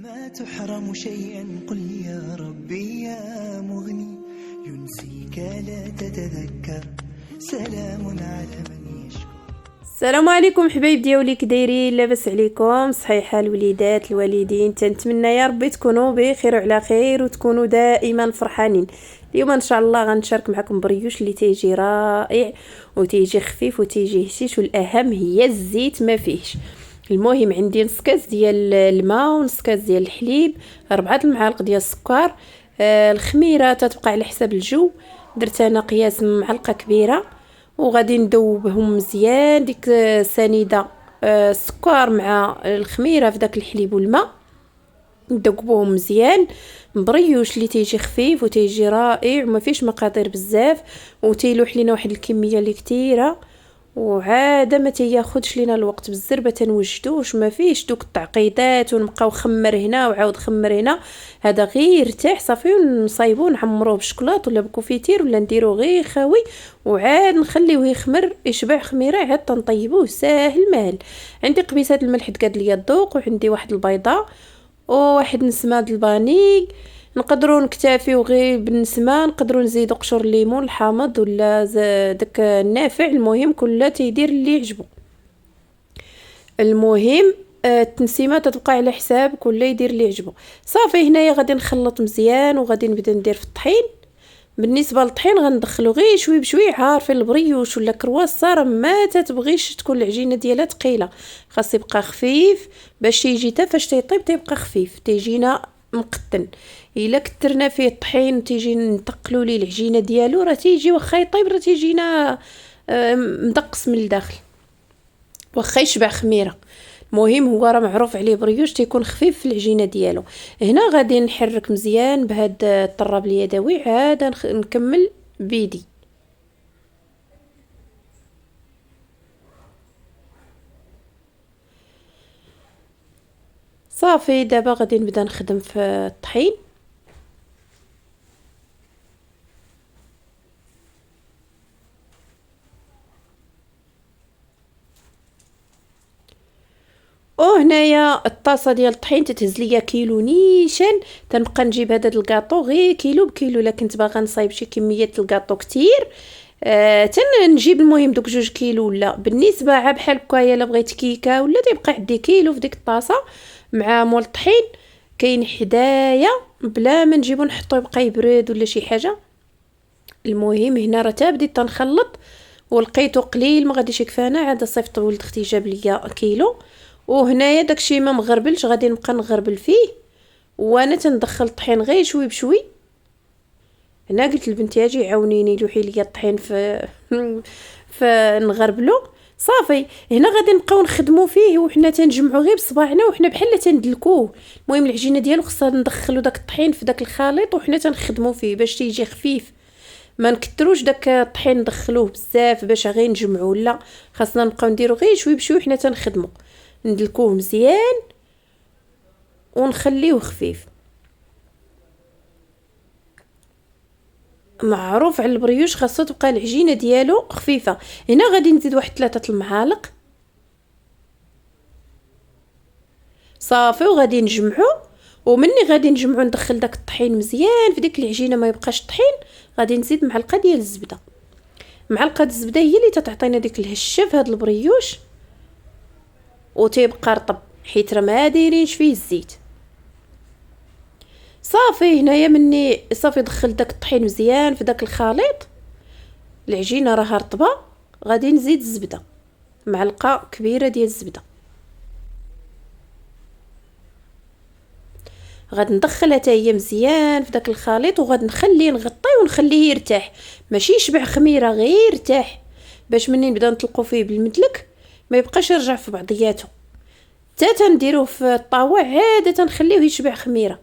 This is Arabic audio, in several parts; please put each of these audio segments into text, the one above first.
ما تحرم شيئا قل يا ربي يا مغني، ينسيك لا تتذكر، سلام على من يشكو. السلام عليكم حبايب ديالي، كدايرين؟ لاباس عليكم؟ صحيحه الوليدات الوالدين؟ تنتمنى يا ربي تكونوا بخير وعلى خير وتكونوا دائما فرحانين. اليوم ان شاء الله غنشارك معكم بريوش اللي تيجي رائع وتيجي خفيف وتيجي هشيش، والاهم هي الزيت ما فيهش. المهم عندي نص كاس ديال الماء ونص كاس ديال الحليب، 4 المعالق ديال السكر. الخميره تتبقى على حساب الجو، درت انا قياس معلقه كبيره، وغادي ندوبهم مزيان ديك السنيده. السكر مع الخميره في داك الحليب والماء ندوبوهم مزيان مبريوش اللي تيجي خفيف وتيجي رائع وما فيش مقادير بزاف، وتيلوح لينا واحد الكميه اللي كثيره، وعاده ما تياخذش لينا الوقت بالزربه تنوجدوش، ما فيش دوك التعقيدات ونبقاو خمر هنا وعاود خمر هنا. هذا غير ارتاح صافي، ونصايبوه نعمروه بشكلاط ولا بكوفيتير ولا نديروه غير خاوي وعاد نخليوه يخمر يشبع خميره، عاد تنطيبوه ساهل ماهل. عندي قبيصات الملح تقاد ليا الذوق، وعندي واحد البيضه وواحد نسمه د الفانيل. نقدروا نكتفيو غير بالنسمه، نقدروا نزيدوا قشور الليمون الحامض ولا داك النافع، المهم كله تيدير اللي يعجبو. المهم التنسيمه تتبقى على حساب كله يدير اللي يعجبو. صافي هنايا غادي نخلط مزيان وغادي نبدا ندير في الطحين. بالنسبه للطحين غندخلو غير شوي بشوي، عارفين البريوش ولا كرواسه ما تتبغيش تكون العجينه ديالها ثقيله، خاص يبقى خفيف باش يجي حتى فاش تيطيب تيبقى خفيف، تيجينا مقتن. الا كثرنا فيه الطحين تيجي نتقلوا ليه العجينه ديالو، راه تيجي واخا يطيب راه تيجينا مدقس من الداخل واخا يشبع خميره. المهم هو راه معروف عليه بريوش تيكون خفيف في العجينه ديالو. هنا غادي نحرك مزيان بهاد الطراب اليدوي، عاد نكمل بيدي. صافي دابا غادي نبدا نخدم في الطحين. وهنايا الطاسه ديال الطحين تتهز ليا كيلو نيشان، تنبقى نجيب هذا الكاطو غير كيلو بكيلو. الا كنت باغا نصايب شي كميه الكاطو كتير تنجيب المهم دوك 2 كيلو، ولا بالنسبه عا بحال هكايا الا بغيت كيكه ولا تيبقى عندي كيلو في ديك الطاسه مع مول الطحين كاين حدايا، بلا ما نجيبو نحطو يبقى يبرد ولا شي حاجه. المهم هنا راه بديت تنخلط ولقيتو قليل ما غاديش يكفانا، عاد صيفط ولد اختي جاب ليا كيلو. وهنايا داكشي ما مغربلش غادي نبقى نغربل فيه، وانا تندخل الطحين غير شوي بشوي. هنا قلت لبنتي اجي عاونيني لوحي ليا الطحين في نغربلو. صافي هنا غادي نبقاو نخدموا فيه وحنا تنجمعوا غير بصباعنا وحنا بحال تندلكوه. المهم العجينه ديالو خصنا ندخلوا داك الطحين في داك الخليط وحنا تنخدموا فيه باش تيجي خفيف، ما نكتروش داك الطحين ندخلوه بزاف باش غير نجمعوا، لا خاصنا نبقاو نديرو غير شوي بشوي حنا تنخدموا، ندلكوه مزيان ونخليه خفيف. معروف على البريوش خاصو تبقى العجينه ديالو خفيفه. هنا غادي نزيد واحد 3 المعالق. صافي وغادي نجمعو، ومني غادي نجمعو ندخل داك الطحين مزيان في ديك العجينه ما يبقاش طحين. غادي نزيد معلقه ديال الزبده. معلقه الزبده هي اللي تتعطينا ديك الهشه في هذا البريوش وتيبقى رطب حيت راه ما دايرينش فيه الزيت. صافي هنايا مني صافي دخلت داك الطحين مزيان في داك الخليط، العجينه راها رطبه، غادي نزيد الزبده، معلقه كبيره ديال الزبده. غادي ندخلها حتى هي مزيان في داك الخليط وغادي نخليه نغطيه ونخليه يرتاح، ماشي يشبع خميره غير يرتاح، باش مني نبدا نطلقوا فيه بالمدلك ما يبقاش يرجع في بعضياته. حتى تنديروه في الطاوه عاده تنخليه يشبع خميره.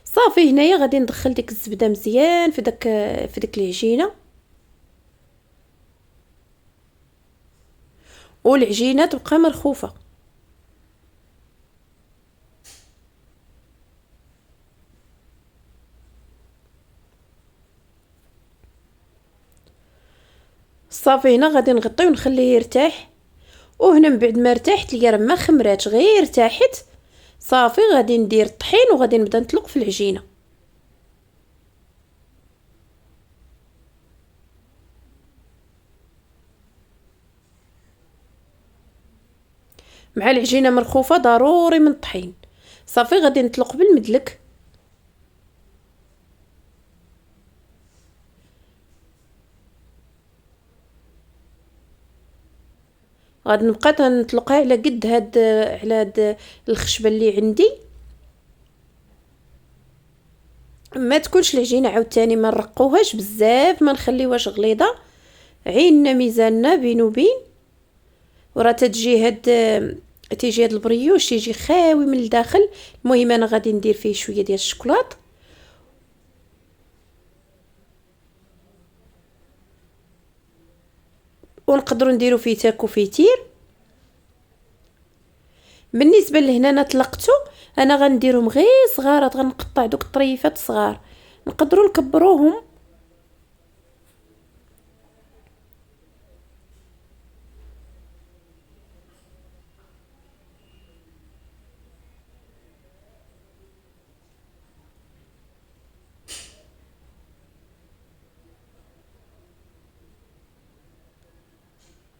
صافي هنايا غادي ندخل ديك الزبده مزيان في ديك العجينه، والعجينه تبقى مرخوفه. صافي هنا غادي نغطيه ونخليه يرتاح. وهنا من بعد ما ارتاحت ليا راه ما خمراتش غير ارتاحت، صافي غادي ندير الطحين وغادي نبدا نطلق في العجينه. مع العجينه مرخوفه ضروري من الطحين. صافي غادي نطلق بالمدلك. غادي نبقى تنطلقها على قد هاد الخشبه اللي عندي. ما تكونش العجينه عاوتاني ما نرقوهاش بزاف، ما نخليوهاش غليظه، عيننا ميزاننا بين وبين. وراه تجي هاد البريوش تيجي خاوي من الداخل. المهم انا غادي ندير فيه شويه ديال الشوكولاط، ونقدروا نديروا فيه تا كوفيتير. بالنسبه لهنا انا طلقته، انا غنديرهم غير صغارات، غنقطع دوك الطريفات صغار، نقدروا نكبروهم.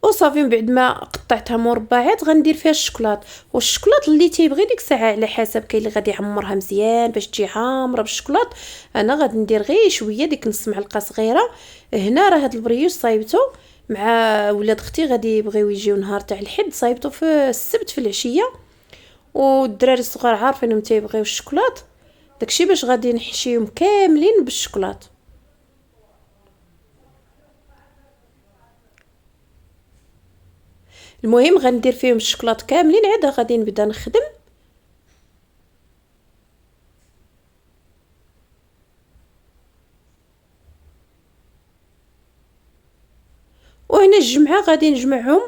وصافي من بعد ما قطعتها مربعات غندير فيها الشوكولاط. والشوكولاط اللي تيبغي ديك الساعه على حسب، كاين اللي غادي يعمرها مزيان باش تجي عامره بالشوكولاط. انا غادي ندير غير شويه، ديك نص معلقه صغيره. هنا راه هاد البريوش صايبته مع ولاد اختي، غادي يبغيو يجيو نهار تاع الحد، صايبته في السبت في العشيه. والدراري الصغار عارفينهم تيبغيو الشوكولاط، داكشي باش غادي نحشيهم كاملين بالشوكولاط. المهم غندير فيهم الشوكولاط كاملين، عاد غادي نبدا نخدم. وهنا الجمعه غادي نجمعهم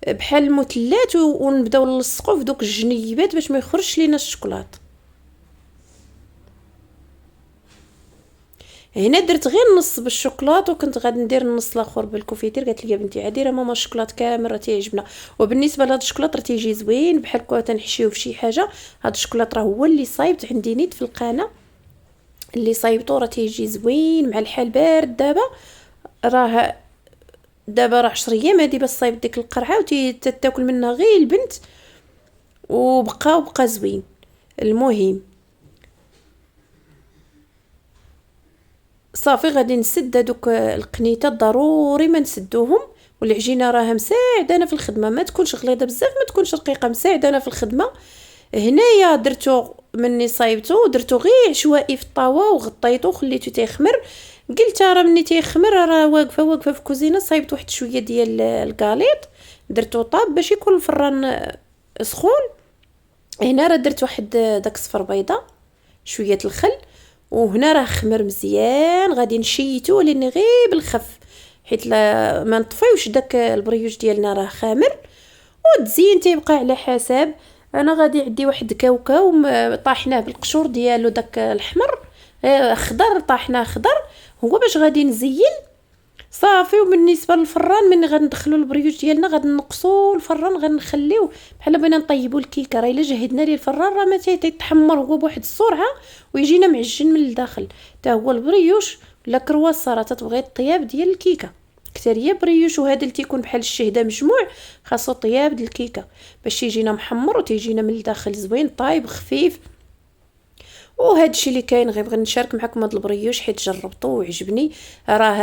بحال المثلثات ونبداو نلصقوا في دوك الجنيبات باش ما يخرجش لينا الشوكولاط. هنا درت غير نص بالشوكولاط، وكنت غادي ندير النص الاخر بالكوفيتير. قالت لي يا بنتي عادي راه ماما الشوكولاط كامل راه تيعجبنا. وبالنسبه لهاد الشوكولاط راه تيجي زوين بحال كون تنحشيوه في شي حاجه. هاد الشوكولاط راه هو اللي صايبت عندي نيت في القناه، اللي صايبته راه تيجي زوين مع الحال بارد. دابا راه 10 ايام هادي باش صايبت ديك القرعه وتتاكل منها غير البنت، وبقى زوين. المهم صافي غادي نسد هذوك القنيتات، ضروري ما نسدوهم. والعجينه راها مساعدانا في الخدمه، ما تكونش غليظه بزاف ما تكونش رقيقه، مساعدانا في الخدمه. هنايا درتو مني صايبتو درتو غير عشوائي في الطاوه وغطيتو وخليتو تيخمر. قلت راه مني تيخمر راه واقفه في الكوزينه، صايبت واحد شويه ديال الكاليط، درتو طاب باش يكون الفران سخون. هنا راه درت واحد داك صفر بيضه، شويه الخل، وهنا راه خمر مزيان. غادي نشيتو لان غير بالخف حيت لا ما نطفيوش داك البريوش ديالنا راه خامر. والتزيين تيبقى على حسب. انا غادي عندي واحد كاوكاو طاحناه بالقشور ديالو داك الاحمر خضر، طاحناه خضر هو باش غادي نزين. صافي. وبالنسبه للفران ملي غندخلوا البريوش ديالنا غادي نقصوا الفران، غنخليوه بحال بغينا نطيبوا الكيكه. راه الا جهدنا ليه الفران راه ما تيتحمر هو بواحد السرعه ويجينا معجن من الداخل. تا هو البريوش ولا كرواسه راه تتبغي الطياب ديال الكيكه كثريه. بريوش وهذا اللي تيكون بحال الشهده مجموع خاصو طياب ديال الكيكه باش يجينا محمر وتيجينا من الداخل زوين طايب خفيف. وهذا الشيء اللي كاين غير نشارك معكم هذا البريوش حيت جربته وعجبني. راه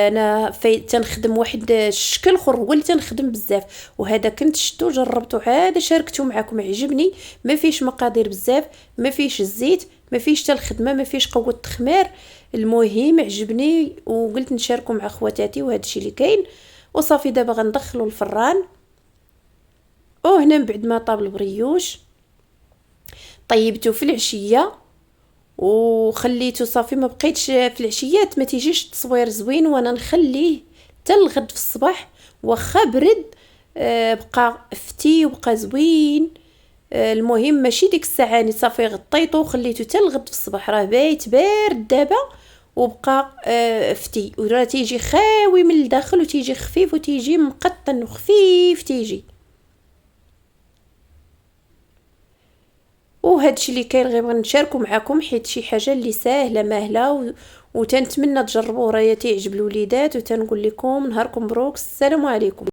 انا تنخدم واحد الشكل اخر هو اللي تنخدم بزاف، وهذا كنت شفتو جربته عاد شاركته معكم عجبني. ما فيش مقادير بزاف، ما فيش الزيت، ما فيش حتى الخدمه، ما فيش قوه التخمير. المهم عجبني وقلت نشاركه مع خواتاتي وهذا الشيء اللي كاين. وصافي دابا غندخلوا الفران. وهنا من بعد ما طاب البريوش طيبته في العشيه وخليته صافي. ما بقيتش في العشيات ما تيجيش التصوير زوين وانا نخليه حتى الغد في الصباح واخا برد. بقى فتي وبقى زوين. المهم ماشي ديك الساعه صافي غطيته وخليته حتى الغد في الصباح، راه بايت بارد دابا وبقى فتي وراه تيجي خاوي من الداخل وتيجي خفيف وتيجي مقطن وخفيف تيجي. وهادشي اللي كاين غير نشاركو معكم حيت شي حاجه اللي ساهله ماهله وتنتمنى تجربوه راهي تيعجب الوليدات. وتنقول لكم نهاركم مبروك. السلام عليكم.